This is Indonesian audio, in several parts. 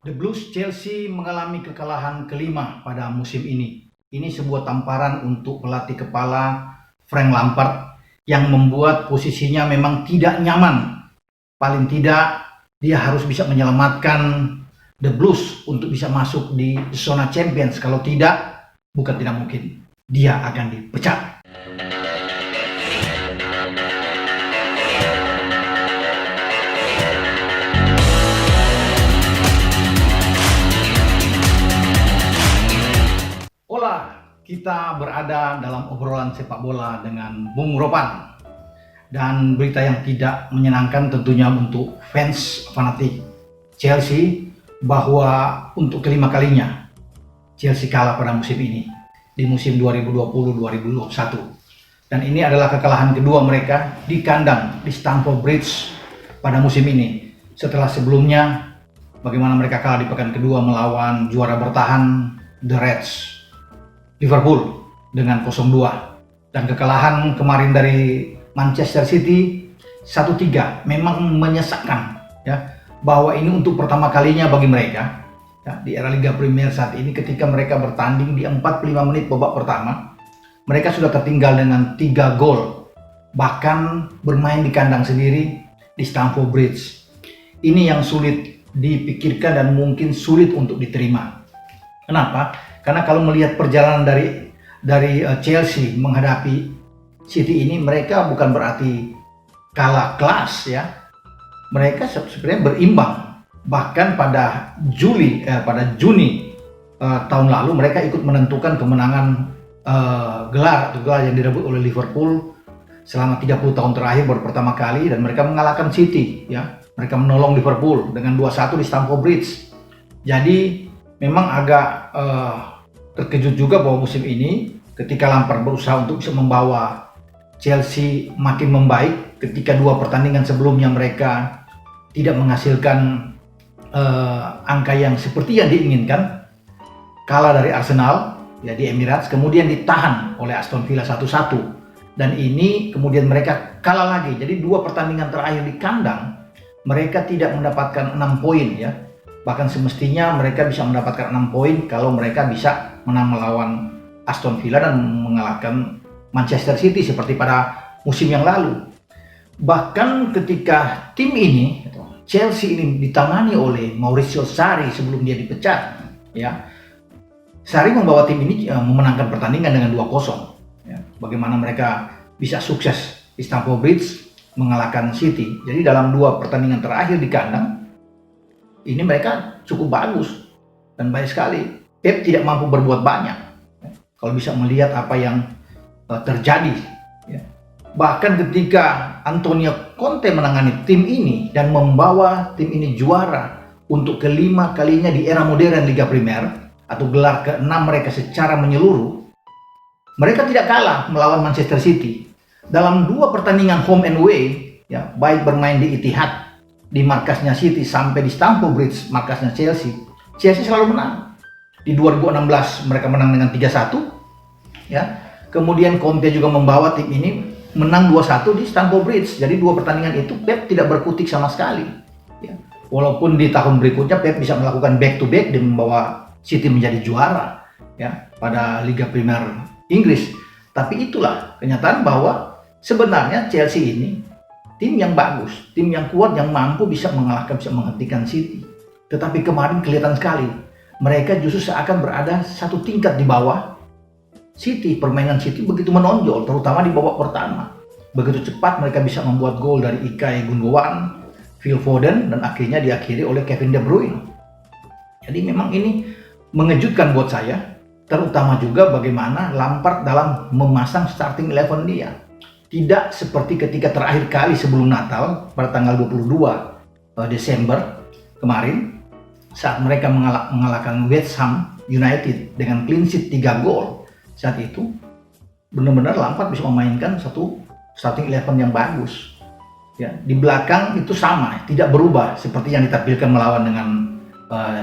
The Blues Chelsea mengalami kekalahan kelima pada musim ini. Ini sebuah tamparan untuk pelatih kepala Frank Lampard yang membuat posisinya memang tidak nyaman. Paling tidak dia harus bisa menyelamatkan The Blues untuk bisa masuk di zona Champions. Kalau tidak, bukan tidak mungkin, dia akan dipecat. Hola, kita berada dalam obrolan sepak bola dengan Bung Ropan. Dan berita yang tidak menyenangkan tentunya untuk fans fanatik Chelsea, bahwa untuk kelima kalinya Chelsea kalah pada musim ini, di musim 2020-2021. Dan ini adalah kekalahan kedua mereka di kandang di Stamford Bridge pada musim ini. Setelah sebelumnya bagaimana mereka kalah di pekan kedua melawan juara bertahan The Reds Liverpool dengan 0-2, dan kekalahan kemarin dari Manchester City 1-3 memang menyesakkan, ya, bahwa ini untuk pertama kalinya bagi mereka, ya, di era Liga Premier saat ini, ketika mereka bertanding di 45 menit babak pertama mereka sudah tertinggal dengan 3 gol, bahkan bermain di kandang sendiri di Stamford Bridge. Ini yang sulit dipikirkan dan mungkin sulit untuk diterima. Kenapa? Karena kalau melihat perjalanan dari Chelsea menghadapi City ini, mereka bukan berarti kalah kelas, ya. Mereka sebenarnya berimbang. Bahkan pada Juni tahun lalu mereka ikut menentukan kemenangan gelar yang direbut oleh Liverpool selama 30 tahun terakhir baru pertama kali, dan mereka mengalahkan City, ya. Mereka menolong Liverpool dengan 2-1 di Stamford Bridge. Jadi memang agak terkejut juga bahwa musim ini ketika Lampard berusaha untuk bisa membawa Chelsea makin membaik, ketika 2 pertandingan sebelumnya mereka tidak menghasilkan angka yang seperti yang diinginkan, kalah dari Arsenal, ya, di Emirates, kemudian ditahan oleh Aston Villa 1-1, dan ini kemudian mereka kalah lagi. Jadi 2 pertandingan terakhir di kandang mereka tidak mendapatkan 6 poin, ya. Bahkan semestinya mereka bisa mendapatkan 6 poin kalau mereka bisa menang melawan Aston Villa dan mengalahkan Manchester City seperti pada musim yang lalu. Bahkan ketika tim ini, Chelsea ini, ditangani oleh Maurizio Sarri sebelum dia dipecat, ya, Sarri membawa tim ini memenangkan pertandingan dengan 2-0. Ya. Bagaimana mereka bisa sukses di Stamford Bridge mengalahkan City. Jadi dalam 2 pertandingan terakhir di kandang ini mereka cukup bagus dan baik sekali. Pep tidak mampu berbuat banyak, ya, kalau bisa melihat apa yang terjadi, ya. Bahkan ketika Antonio Conte menangani tim ini dan membawa tim ini juara untuk kelima kalinya di era modern Liga Premier, atau gelar ke-6 mereka secara menyeluruh, mereka tidak kalah melawan Manchester City. Dalam 2 pertandingan home and away, ya, baik bermain di Etihad, di markasnya City, sampai di Stamford Bridge markasnya Chelsea, Chelsea selalu menang. Di 2016 mereka menang dengan 3-1, ya. Kemudian Conte juga membawa tim ini menang 2-1 di Stamford Bridge. Jadi 2 pertandingan itu Pep tidak berkutik sama sekali, ya. Walaupun di tahun berikutnya Pep bisa melakukan back to back dan membawa City menjadi juara, ya, pada Liga Premier Inggris. Tapi itulah kenyataan bahwa sebenarnya Chelsea ini tim yang bagus, tim yang kuat, yang mampu bisa mengalahkan, bisa menghentikan City. Tetapi kemarin kelihatan sekali mereka justru seakan berada 1 tingkat di bawah City. Permainan City begitu menonjol, terutama di babak pertama. Begitu cepat mereka bisa membuat gol dari Ilkay Gundogan, Phil Foden, dan akhirnya diakhiri oleh Kevin De Bruyne. Jadi memang ini mengejutkan buat saya, terutama juga bagaimana Lampard dalam memasang starting 11 dia. Tidak seperti ketika terakhir kali sebelum Natal pada tanggal 22 Desember kemarin, saat mereka mengalahkan West Ham United dengan clean sheet 3 gol. Saat itu benar-benar Lampard bisa memainkan satu starting 11 yang bagus, ya. Di belakang itu sama, tidak berubah seperti yang ditampilkan melawan dengan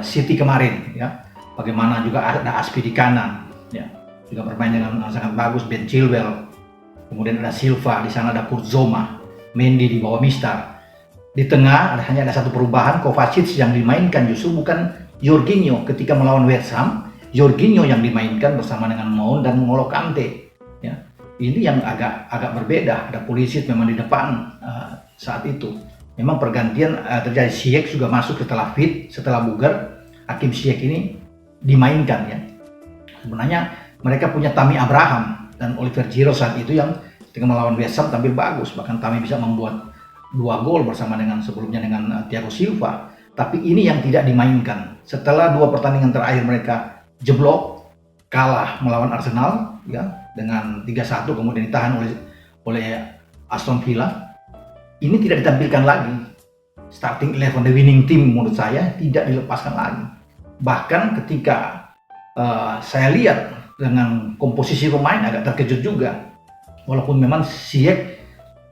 City kemarin, ya. Bagaimana juga ada Aspi di kanan, ya, juga bermain dengan sangat bagus, Ben Chilwell. Kemudian ada Silva, di sana ada Kurt Zouma, Mendy di bawah Mistar. Di tengah hanya ada 1 perubahan, Kovacic yang dimainkan justru bukan Jorginho ketika melawan West Ham, Jorginho yang dimainkan bersama dengan Mount dan N'Golo Kante. Ya, ini yang agak berbeda. Ada Pulisic memang di depan saat itu. Memang pergantian terjadi. Ziyech juga masuk setelah fit, setelah bugar. Hakim Ziyech ini dimainkan ya. Sebenarnya mereka punya Tammy Abraham dan Oliver Giroud saat itu yang ketika melawan West Ham tampil bagus. Bahkan Tammy bisa membuat 2 gol bersama dengan sebelumnya dengan Thiago Silva. Tapi ini yang tidak dimainkan. Setelah 2 pertandingan terakhir mereka jeblok, kalah melawan Arsenal ya dengan 3-1, kemudian ditahan oleh Aston Villa. Ini tidak ditampilkan lagi. Starting 11, the winning team menurut saya tidak dilepaskan lagi. Bahkan ketika saya lihat dengan komposisi pemain agak terkejut juga. Walaupun memang Ziyech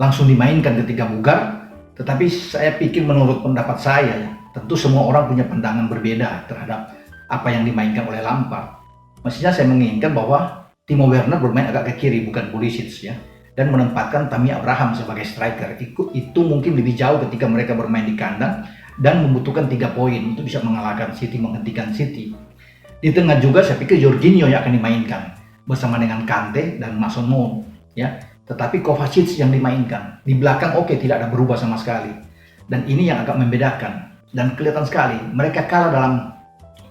langsung dimainkan ketika bugar, tetapi saya pikir menurut pendapat saya ya, tentu semua orang punya pandangan berbeda terhadap apa yang dimainkan oleh Lampard. Mestinya saya menginginkan bahwa Timo Werner bermain agak ke kiri, bukan Pulisic ya, dan menempatkan Tammy Abraham sebagai striker. Itu mungkin lebih jauh ketika mereka bermain di kandang dan membutuhkan 3 poin untuk bisa mengalahkan City, menghentikan City. Di tengah juga saya pikir Jorginho yang akan dimainkan bersama dengan Kante dan Mason Mount ya. Tetapi Kovacic yang dimainkan. Di belakang tidak ada berubah sama sekali. Dan ini yang agak membedakan. Dan kelihatan sekali mereka kalah dalam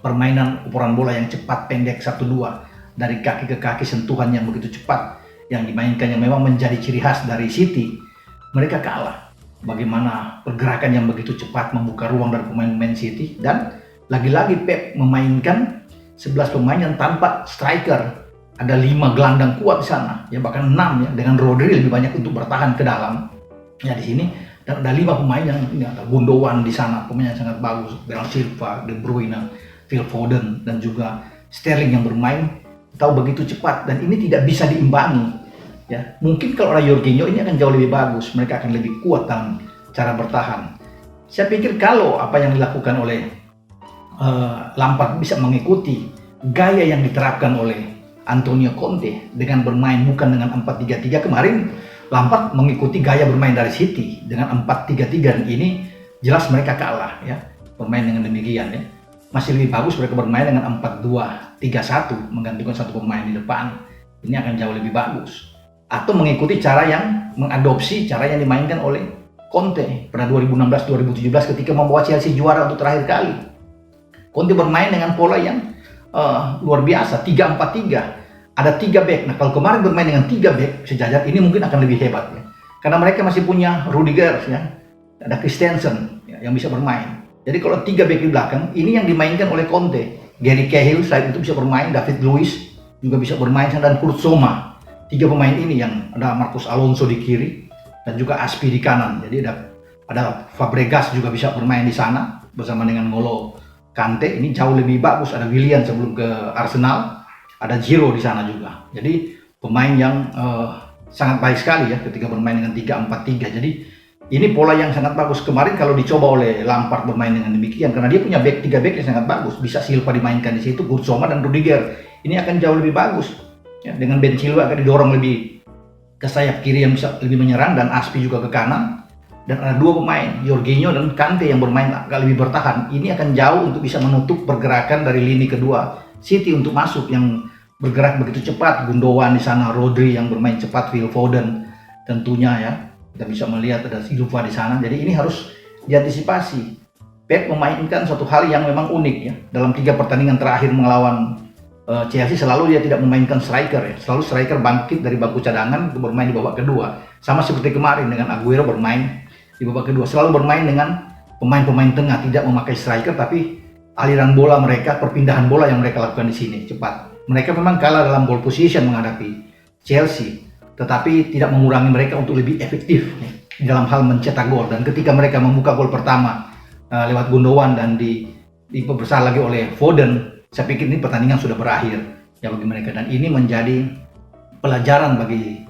permainan ukuran bola yang cepat, pendek, 1-2. Dari kaki ke kaki, sentuhan yang begitu cepat yang dimainkan, yang memang menjadi ciri khas dari City. Mereka kalah. Bagaimana pergerakan yang begitu cepat membuka ruang dari pemain-pemain City. Dan lagi-lagi Pep memainkan 11 pemain yang tanpa striker. Ada 5 gelandang kuat di sana, ya bahkan 6 ya, dengan Rodri lebih banyak untuk bertahan ke dalam. Ya di sini dan ada 5 pemain yang ada Gundogan di sana, pemain yang sangat bagus, Bernardo Silva, De Bruyne, Phil Foden dan juga Sterling yang bermain tahu begitu cepat, dan ini tidak bisa diimbangi. Ya, mungkin kalau ada Jorginho ini akan jauh lebih bagus, mereka akan lebih kuat dalam cara bertahan. Saya pikir kalau apa yang dilakukan oleh Lampard bisa mengikuti gaya yang diterapkan oleh Antonio Conte dengan bermain bukan dengan 4-3-3. Kemarin Lampard mengikuti gaya bermain dari City dengan 4-3-3, dan ini jelas mereka kalah ya bermain dengan demikian ya. Masih lebih bagus mereka bermain dengan 4-2-3-1, menggantungkan 1 pemain di depan. Ini akan jauh lebih bagus. Atau mengikuti cara yang mengadopsi cara yang dimainkan oleh Conte pada 2016-2017 ketika membawa Chelsea juara untuk terakhir kali. Conte bermain dengan pola yang luar biasa, 3-4-3. Ada 3 back. Nah, kalau kemarin bermain dengan 3 back sejajar, ini mungkin akan lebih hebat ya. Karena mereka masih punya Rudiger ya. Ada Christensen ya, yang bisa bermain. Jadi kalau 3 back di belakang, ini yang dimainkan oleh Conte. Gary Cahill saat itu bisa bermain, David Luiz juga bisa bermain, dan Kurt Zouma. 3 pemain ini yang ada Marcos Alonso di kiri dan juga Aspi di kanan. Jadi ada Fabregas juga bisa bermain di sana bersama dengan N'Golo Kante. Ini jauh lebih bagus. Ada Willian sebelum ke Arsenal, ada Giroud di sana juga. Jadi pemain yang sangat baik sekali ya ketika bermain dengan 3-4-3. Jadi ini pola yang sangat bagus. Kemarin kalau dicoba oleh Lampard bermain dengan demikian, karena dia punya 3 back yang sangat bagus. Bisa Silva dimainkan di situ, Kurt Zouma dan Rudiger. Ini akan jauh lebih bagus. Ya, dengan Ben Chilwell akan didorong lebih ke sayap kiri yang bisa lebih menyerang, dan Aspi juga ke kanan. Dan ada 2 pemain, Jorginho dan Kante yang bermain agak lebih bertahan. Ini akan jauh untuk bisa menutup pergerakan dari lini kedua City untuk masuk yang bergerak begitu cepat. Gundogan di sana, Rodri yang bermain cepat, Phil Foden tentunya ya. Kita bisa melihat ada Silva di sana. Jadi ini harus diantisipasi. Pep memainkan suatu hal yang memang unik ya. Dalam 3 pertandingan terakhir melawan Chelsea selalu dia tidak memainkan striker ya. Selalu striker bangkit dari bangku cadangan untuk bermain di babak kedua. Sama seperti kemarin dengan Aguero bermain di babak kedua. Selalu bermain dengan pemain-pemain tengah, tidak memakai striker, tapi aliran bola mereka, perpindahan bola yang mereka lakukan di sini cepat. Mereka memang kalah dalam ball position menghadapi Chelsea, tetapi tidak mengurangi mereka untuk lebih efektif ya, dalam hal mencetak gol. Dan ketika mereka membuka gol pertama lewat Gundogan dan diperbesar lagi oleh Foden, saya pikir ini pertandingan sudah berakhir ya bagi mereka. Dan ini menjadi pelajaran bagi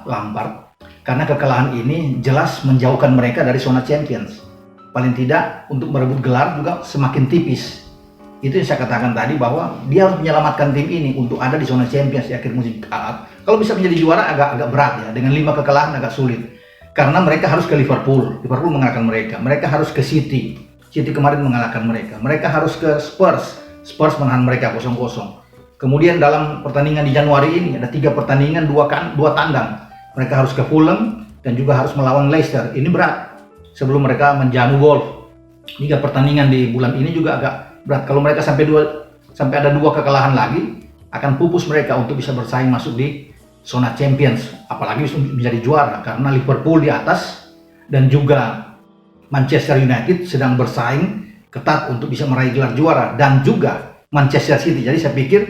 Lampard, karena kekalahan ini jelas menjauhkan mereka dari zona Champions. Paling tidak untuk merebut gelar juga semakin tipis. Itu yang saya katakan tadi, bahwa dia harus menyelamatkan tim ini untuk ada di zona Champions di akhir musim. Kalau bisa menjadi juara agak berat ya, dengan 5 kekalahan agak sulit. Karena mereka harus ke Liverpool mengalahkan mereka. Mereka harus ke City, City kemarin mengalahkan mereka. Mereka harus ke Spurs. Spurs menahan mereka 0-0. Kemudian dalam pertandingan di Januari ini ada 3 pertandingan, 2 tandang. Mereka harus ke Fulham dan juga harus melawan Leicester. Ini berat. Sebelum mereka menjamu Wolves. 3 pertandingan di bulan ini juga agak berat. Kalau mereka sampai ada 2 kekalahan lagi, akan pupus mereka untuk bisa bersaing masuk di zona Champions. Apalagi menjadi juara karena Liverpool di atas dan juga Manchester United sedang bersaing ketat untuk bisa meraih gelar juara, dan juga Manchester City. Jadi saya pikir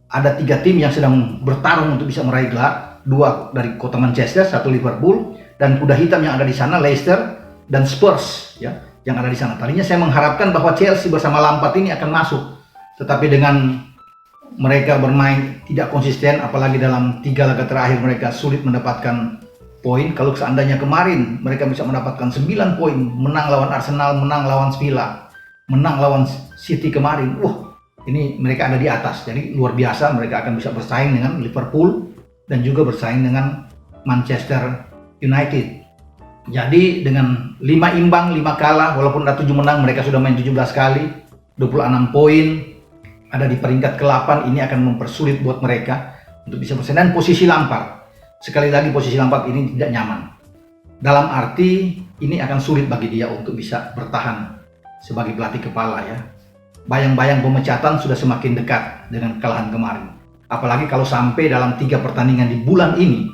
ada 3 tim yang sedang bertarung untuk bisa meraih gelar, 2 dari kota Manchester, 1 Liverpool, dan kuda hitam yang ada di sana Leicester dan Spurs ya, yang ada di sana. Tadinya saya mengharapkan bahwa Chelsea bersama Lampard ini akan masuk, tetapi dengan mereka bermain tidak konsisten, apalagi dalam 3 laga terakhir mereka sulit mendapatkan poin. Kalau seandainya kemarin mereka bisa mendapatkan 9 poin, menang lawan Arsenal, menang lawan Villa, menang lawan City kemarin, ini mereka ada di atas. Jadi luar biasa, mereka akan bisa bersaing dengan Liverpool dan juga bersaing dengan Manchester United. Jadi dengan 5 imbang, 5 kalah, walaupun ada 7 menang, mereka sudah main 17 kali, 26 poin, ada di peringkat ke-8. Ini akan mempersulit buat mereka untuk bisa bersaing. Dan posisi Lampard, sekali lagi posisi Lampard ini tidak nyaman. Dalam arti ini akan sulit bagi dia untuk bisa bertahan sebagai pelatih kepala ya. Bayang-bayang pemecatan sudah semakin dekat dengan kekalahan kemarin. Apalagi kalau sampai dalam 3 pertandingan di bulan ini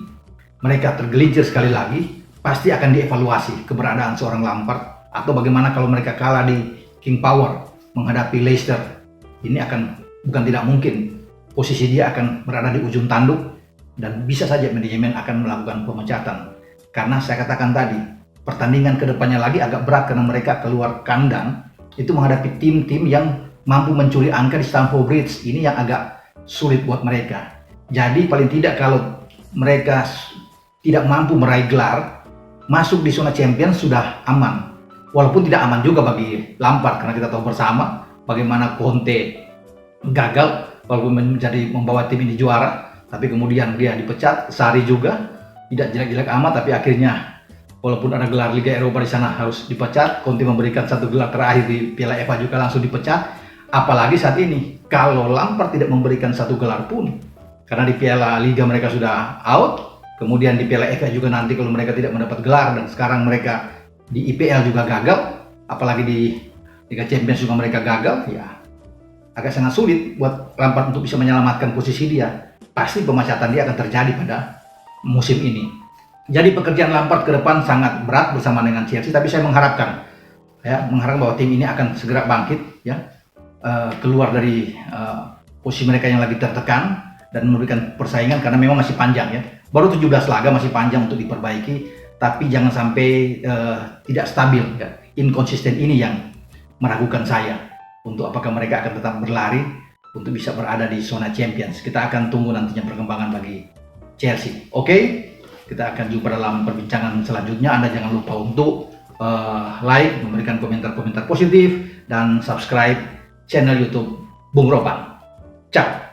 mereka tergelincir sekali lagi, pasti akan dievaluasi keberadaan seorang Lampard. Atau bagaimana kalau mereka kalah di King Power menghadapi Leicester. Ini akan, bukan tidak mungkin, posisi dia akan berada di ujung tanduk dan bisa saja manajemen akan melakukan pemecatan. Karena saya katakan tadi, pertandingan kedepannya lagi agak berat karena mereka keluar kandang itu menghadapi tim-tim yang mampu mencuri angka di Stamford Bridge. Ini yang agak sulit buat mereka. Jadi paling tidak kalau mereka tidak mampu meraih gelar, masuk di zona Champions sudah aman. Walaupun tidak aman juga bagi Lampard, karena kita tahu bersama bagaimana Conte gagal walaupun menjadi membawa tim ini juara, tapi kemudian dia dipecat. Sarri juga tidak jelek-jelek amat, tapi akhirnya walaupun ada gelar Liga Eropa di sana harus dipecat. Conte memberikan 1 gelar terakhir di Piala FA juga langsung dipecat. Apalagi saat ini kalau Lampard tidak memberikan 1 gelar pun, karena di Piala Liga mereka sudah out, kemudian di Piala FA juga nanti kalau mereka tidak mendapat gelar, dan sekarang mereka di IPL juga gagal, apalagi di Liga Champions juga mereka gagal, ya agak sangat sulit buat Lampard untuk bisa menyelamatkan posisi dia. Pasti pemecatan dia akan terjadi pada musim ini. Jadi pekerjaan Lampard ke depan sangat berat bersama dengan Chelsea, tapi saya mengharapkan bahwa tim ini akan segera bangkit ya, keluar dari posisi mereka yang lagi tertekan dan memberikan persaingan, karena memang masih panjang ya. Baru 17 laga, masih panjang untuk diperbaiki, tapi jangan sampai tidak stabil ya. Inkonsisten ini yang meragukan saya untuk apakah mereka akan tetap berlari untuk bisa berada di zona Champions. Kita akan tunggu nantinya perkembangan bagi Chelsea. Oke? Kita akan jumpa dalam perbincangan selanjutnya. Anda jangan lupa untuk like, memberikan komentar-komentar positif, dan subscribe channel YouTube Bung Ropan. Ciao.